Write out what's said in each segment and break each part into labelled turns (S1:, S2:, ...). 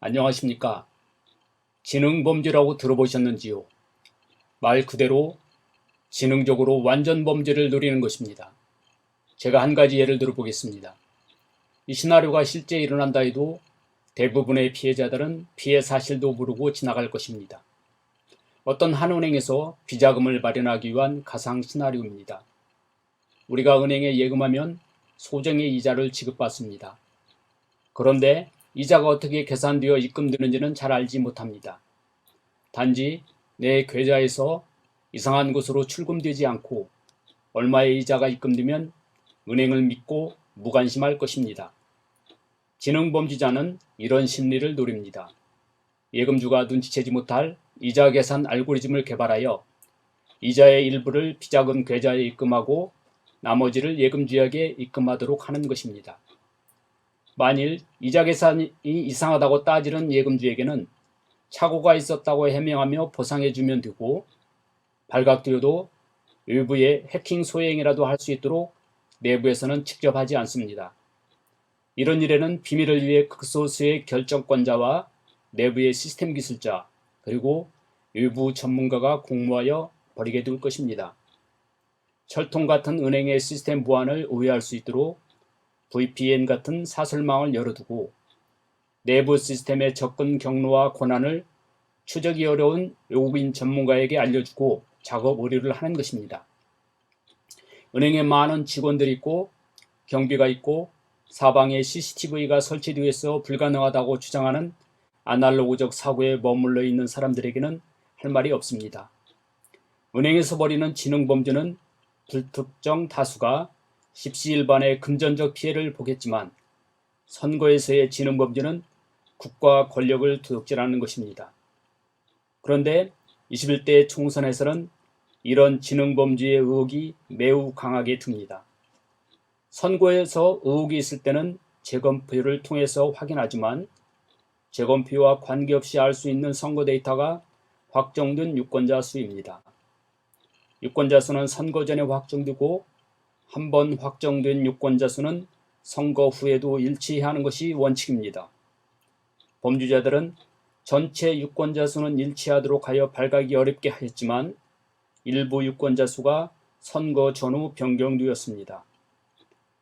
S1: 안녕하십니까. 지능범죄라고 들어보셨는지요? 말 그대로 지능적으로 완전 범죄를 노리는 것입니다. 제가 한 가지 예를 들어 보겠습니다. 이 시나리오가 실제 일어난다 해도 대부분의 피해자들은 피해 사실도 모르고 지나갈 것입니다. 어떤 한 은행에서 비자금을 마련하기 위한 가상 시나리오입니다. 우리가 은행에 예금하면 소정의 이자를 지급받습니다. 그런데 이자가 어떻게 계산되어 입금되는지는 잘 알지 못합니다. 단지 내 계좌에서 이상한 곳으로 출금되지 않고 얼마의 이자가 입금되면 은행을 믿고 무관심할 것입니다. 지능범죄자는 이런 심리를 노립니다. 예금주가 눈치채지 못할 이자 계산 알고리즘을 개발하여 이자의 일부를 비자금 계좌에 입금하고 나머지를 예금주에게 입금하도록 하는 것입니다. 만일 이자 계산이 이상하다고 따지는 예금주에게는 착오가 있었다고 해명하며 보상해주면 되고, 발각되어도 외부의 해킹 소행이라도 할 수 있도록 내부에서는 직접 하지 않습니다. 이런 일에는 비밀을 위해 극소수의 결정권자와 내부의 시스템 기술자, 그리고 외부 전문가가 공모하여 벌이게 될 것입니다. 철통 같은 은행의 시스템 보안을 오해할 수 있도록 VPN 같은 사설망을 열어두고 내부 시스템의 접근 경로와 권한을 추적이 어려운 외국인 전문가에게 알려주고 작업 의뢰를 하는 것입니다. 은행에 많은 직원들이 있고 경비가 있고 사방에 CCTV가 설치되어 있어 불가능하다고 주장하는 아날로그적 사고에 머물러 있는 사람들에게는 할 말이 없습니다. 은행에서 벌이는 지능범죄는 불특정 다수가 십시일반의 금전적 피해를 보겠지만, 선거에서의 지능범죄는 국가 권력을 도둑질하는 것입니다. 그런데 21대 총선에서는 이런 지능범죄의 의혹이 매우 강하게 듭니다. 선거에서 의혹이 있을 때는 재검표를 통해서 확인하지만 재검표와 관계없이 알 수 있는 선거 데이터가 확정된 유권자 수입니다. 유권자 수는 선거 전에 확정되고 한 번 확정된 유권자 수는 선거 후에도 일치하는 것이 원칙입니다. 범죄자들은 전체 유권자 수는 일치하도록 하여 발각이 어렵게 하였지만 일부 유권자 수가 선거 전후 변경되었습니다.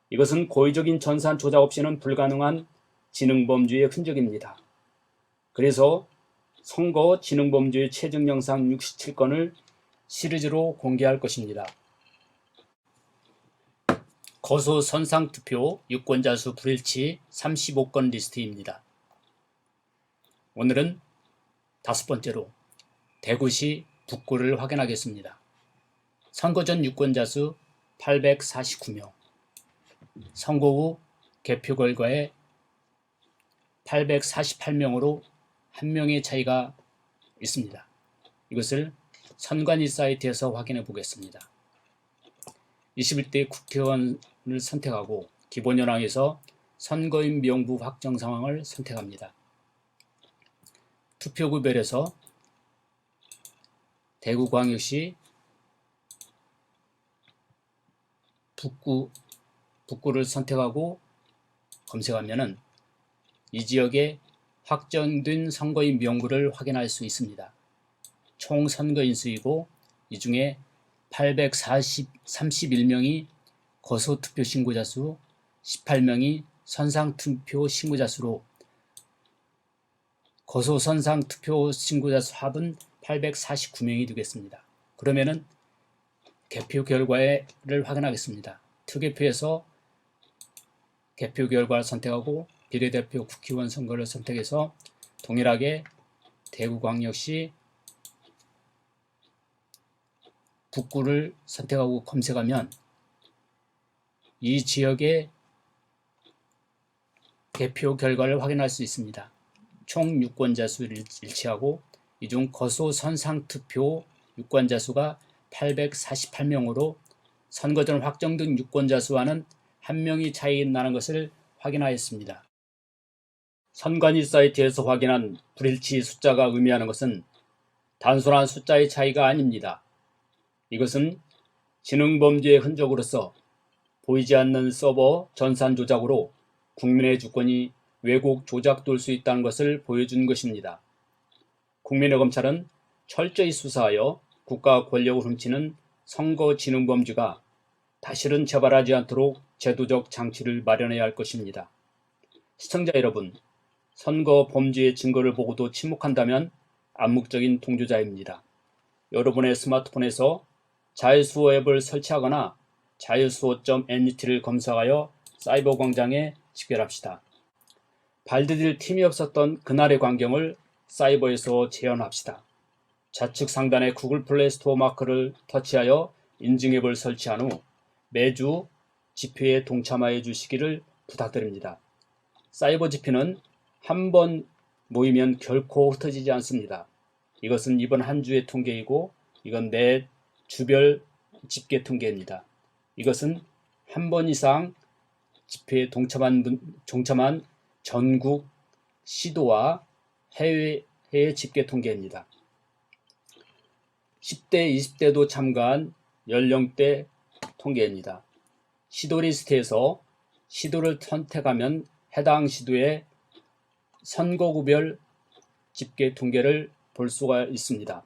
S1: 이것은 고의적인 전산 조작 없이는 불가능한 지능범죄의 흔적입니다. 그래서 선거 지능범죄의 최종 영상 67건을 시리즈로 공개할 것입니다. 거소 선상투표 유권자 수 불일치 35건 리스트입니다. 오늘은 5번째로 대구시 북구를 확인하겠습니다. 선거 전 유권자 수 849명, 선거 후 개표 결과에 848명으로 1명의 차이가 있습니다. 이것을 선관위 사이트에서 확인해 보겠습니다. 21대 국회의원을 선택하고 기본 현황에서 선거인 명부 확정 상황을 선택합니다. 투표구별에서 대구광역시 북구를 선택하고 검색하면은 이 지역에 확정된 선거인 명부를 확인할 수 있습니다. 총 선거인 수이고 이 중에 831명이 거소투표 신고자 수, 18명이 선상투표 신고자 수로 거소 선상투표 신고자 수 합은 849명이 되겠습니다. 그러면은 개표 결과를 확인하겠습니다. 투개표에서 개표 결과를 선택하고 비례대표 국회의원 선거를 선택해서 동일하게 대구광역시 북구를 선택하고 검색하면 이 지역의 개표 결과를 확인할 수 있습니다. 총 유권자 수를 일치하고 이 중 거소 선상투표 유권자 수가 848명으로 선거 전 확정된 유권자 수와는 1명이 차이 나는 것을 확인하였습니다. 선관위 사이트에서 확인한 불일치 숫자가 의미하는 것은 단순한 숫자의 차이가 아닙니다. 이것은 지능범죄의 흔적으로서 보이지 않는 서버 전산 조작으로 국민의 주권이 왜곡, 조작될 수 있다는 것을 보여준 것입니다. 국민의 검찰은 철저히 수사하여 국가 권력을 훔치는 선거진흥범죄가 다시는 재발하지 않도록 제도적 장치를 마련해야 할 것입니다. 시청자 여러분, 선거 범죄의 증거를 보고도 침묵한다면 암묵적인 동조자입니다. 여러분의 스마트폰에서 자유수호 앱을 설치하거나 자유수호.net를 검색하여 사이버 광장에 집결합시다. 발디딜 틈이 없었던 그날의 광경을 사이버에서 재현합시다. 좌측 상단의 구글 플레이 스토어 마크를 터치하여 인증 앱을 설치한 후 매주 집회에 동참하여 주시기를 부탁드립니다. 사이버 집회는 한 번 모이면 결코 흩어지지 않습니다. 이것은 이번 한 주의 통계이고 이건 내 주별 집계 통계입니다. 이것은 한 번 이상 집회에 동참한 전국 시도와 해외 집계 통계입니다. 10대, 20대도 참가한 연령대 통계입니다. 시도 리스트에서 시도를 선택하면 해당 시도의 선거구별 집계 통계를 볼 수가 있습니다.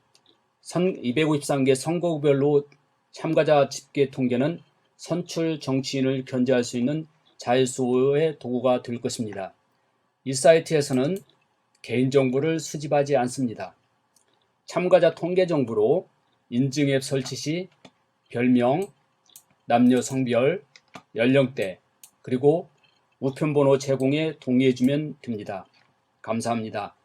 S1: 253개 선거구별로 참가자 집계 통계는 선출 정치인을 견제할 수 있는 자유수호의 도구가 될 것입니다. 이 사이트에서는 개인정보를 수집하지 않습니다. 참가자 통계 정보로 인증 앱 설치 시 별명, 남녀 성별, 연령대, 그리고 우편번호 제공에 동의해주면 됩니다. 감사합니다.